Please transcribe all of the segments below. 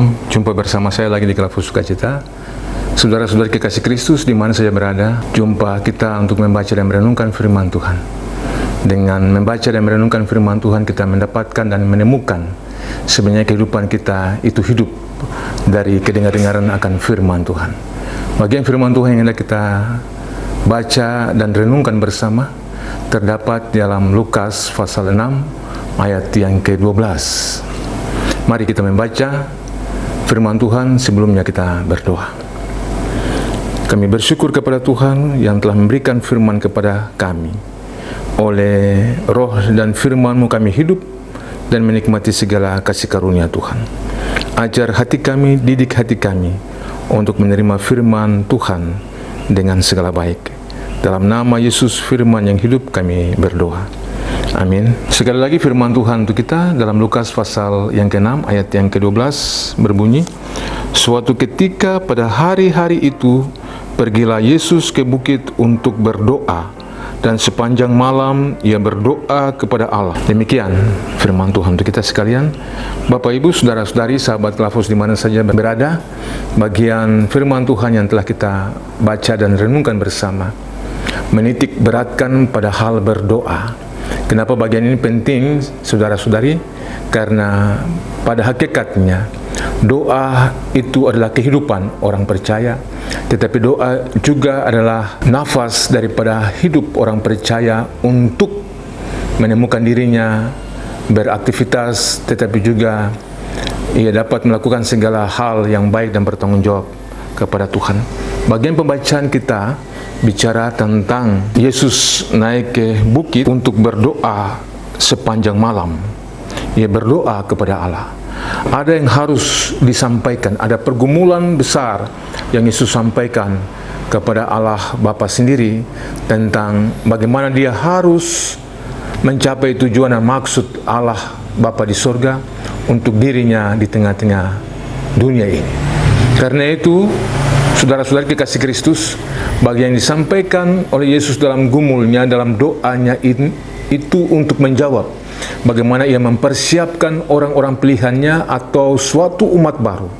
Shalom, jumpa bersama saya lagi di Kelas Sukacita. Saudara-saudari kekasih Kristus di mana saja berada, jumpa kita untuk membaca dan merenungkan firman Tuhan. Dengan membaca dan merenungkan firman Tuhan, kita mendapatkan dan menemukan sebenarnya kehidupan kita itu hidup dari kedengaran akan firman Tuhan. Bagian firman Tuhan yang hendak kita baca dan renungkan bersama terdapat dalam Lukas pasal 6 ayat yang ke-12. Mari kita membaca firman Tuhan, sebelumnya kita berdoa. Kami bersyukur kepada Tuhan yang telah memberikan firman kepada kami. Oleh roh dan firman-Mu kami hidup dan menikmati segala kasih karunia Tuhan. Ajar hati kami, didik hati kami untuk menerima firman Tuhan dengan segala baik. Dalam nama Yesus firman yang hidup kami berdoa. Amin. Sekali lagi firman Tuhan untuk kita dalam Lukas pasal yang ke-6 ayat yang ke-12 berbunyi, suatu ketika pada hari-hari itu pergilah Yesus ke bukit untuk berdoa, dan sepanjang malam ia berdoa kepada Allah. Demikian firman Tuhan untuk kita sekalian. Bapak Ibu, saudara-saudari, sahabat Kelafus di mana saja berada, bagian firman Tuhan yang telah kita baca dan renungkan bersama menitik beratkan pada hal berdoa. Kenapa bagian ini penting, saudara-saudari? Karena pada hakikatnya doa itu adalah kehidupan orang percaya, tetapi doa juga adalah nafas daripada hidup orang percaya untuk menemukan dirinya beraktivitas, tetapi juga ia dapat melakukan segala hal yang baik dan bertanggung jawab kepada Tuhan. Bagian pembacaan kita bicara tentang Yesus naik ke bukit untuk berdoa sepanjang malam. Ia berdoa kepada Allah. Ada yang harus disampaikan, ada pergumulan besar yang Yesus sampaikan kepada Allah Bapa sendiri tentang bagaimana dia harus mencapai tujuan dan maksud Allah Bapa di surga untuk dirinya di tengah-tengah dunia ini. Karena itu, saudara-saudari kekasih Kristus, bagi yang disampaikan oleh Yesus dalam gumulnya, dalam doanya itu untuk menjawab bagaimana ia mempersiapkan orang-orang pilihannya atau suatu umat baru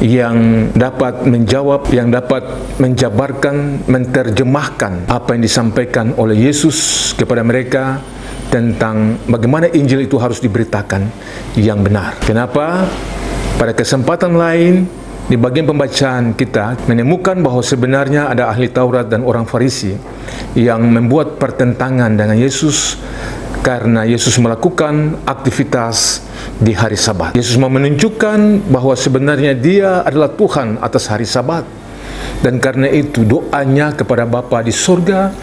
yang dapat menjawab, yang dapat menjabarkan, menerjemahkan apa yang disampaikan oleh Yesus kepada mereka tentang bagaimana Injil itu harus diberitakan yang benar. Kenapa? Pada kesempatan lain, di bagian pembacaan kita menemukan bahwa sebenarnya ada ahli Taurat dan orang Farisi yang membuat pertentangan dengan Yesus karena Yesus melakukan aktivitas di hari Sabat. Yesus mau menunjukkan bahwa sebenarnya dia adalah Tuhan atas hari Sabat, dan karena itu doanya kepada Bapa di surga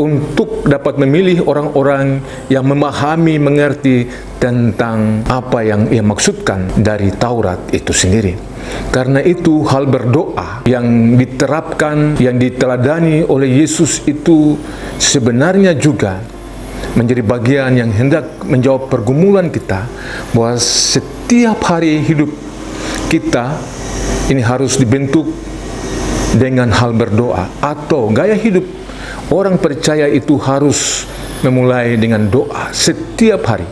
untuk dapat memilih orang-orang yang memahami, mengerti tentang apa yang ia maksudkan dari Taurat itu sendiri. Karena itu hal berdoa yang diterapkan, yang diteladani oleh Yesus itu sebenarnya juga menjadi bagian yang hendak menjawab pergumulan kita, bahwa setiap hari hidup kita ini harus dibentuk dengan hal berdoa, atau gaya hidup orang percaya itu harus memulai dengan doa setiap hari.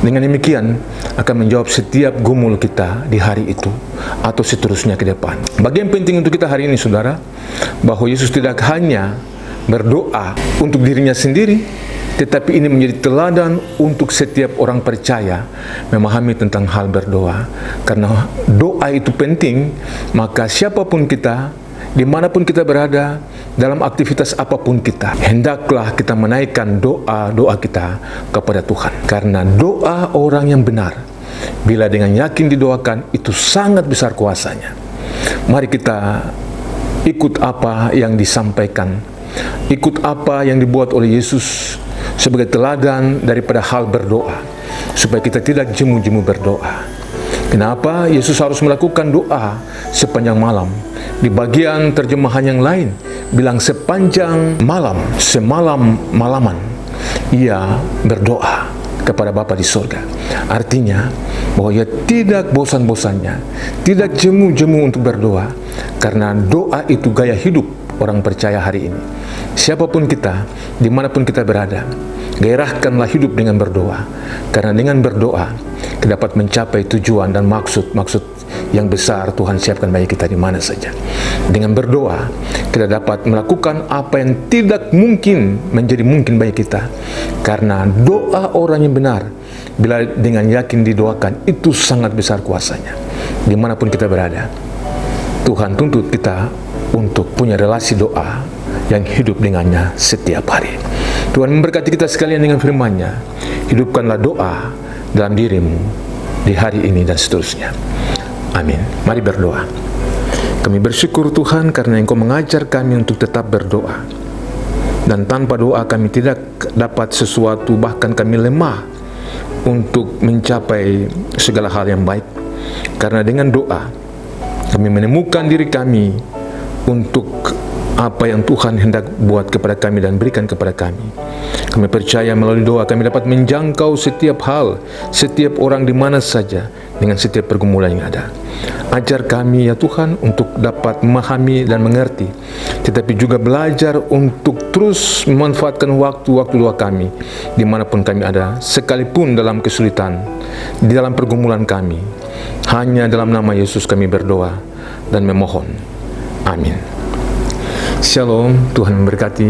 Dengan demikian akan menjawab setiap gumul kita di hari itu atau seterusnya ke depan. Bagian penting untuk kita hari ini, saudara, bahwa Yesus tidak hanya berdoa untuk dirinya sendiri, tetapi ini menjadi teladan untuk setiap orang percaya memahami tentang hal berdoa. Karena doa itu penting, maka siapapun kita, dimanapun kita berada, dalam aktivitas apapun kita, hendaklah kita menaikkan doa-doa kita kepada Tuhan. Karena doa orang yang benar, bila dengan yakin didoakan, itu sangat besar kuasanya. Mari kita ikut apa yang disampaikan, ikut apa yang dibuat oleh Yesus sebagai teladan daripada hal berdoa, supaya kita tidak jemu-jemu berdoa. Kenapa Yesus harus melakukan doa sepanjang malam? Di bagian terjemahan yang lain bilang sepanjang malam, semalam-malaman ia berdoa kepada Bapa di surga. Artinya bahwa ia tidak bosan-bosannya, tidak jemu-jemu untuk berdoa, karena doa itu gaya hidup orang percaya hari ini. Siapapun kita, dimanapun kita berada, gairahkanlah hidup dengan berdoa, karena dengan berdoa kita dapat mencapai tujuan dan maksud yang besar Tuhan siapkan bagi kita di mana saja. Dengan berdoa, kita dapat melakukan apa yang tidak mungkin menjadi mungkin bagi kita. Karena doa orang yang benar, bila dengan yakin didoakan, itu sangat besar kuasanya. Dimanapun kita berada, Tuhan tuntut kita untuk punya relasi doa yang hidup dengannya setiap hari. Tuhan memberkati kita sekalian dengan firman-Nya. Hidupkanlah doa dalam dirimu di hari ini dan seterusnya. Amin. Mari berdoa. Kami bersyukur Tuhan karena Engkau mengajar kami untuk tetap berdoa. Dan tanpa doa kami tidak dapat sesuatu, bahkan kami lemah untuk mencapai segala hal yang baik. Karena dengan doa kami menemukan diri kami untuk apa yang Tuhan hendak buat kepada kami dan berikan kepada kami. Kami percaya melalui doa kami dapat menjangkau setiap hal, setiap orang di mana saja dengan setiap pergumulan yang ada. Ajar kami ya Tuhan untuk dapat memahami dan mengerti, tetapi juga belajar untuk terus memanfaatkan waktu-waktu doa kami dimanapun kami ada, sekalipun dalam kesulitan, di dalam pergumulan kami. Hanya dalam nama Yesus kami berdoa dan memohon. Amin. Shalom, Tuhan memberkati.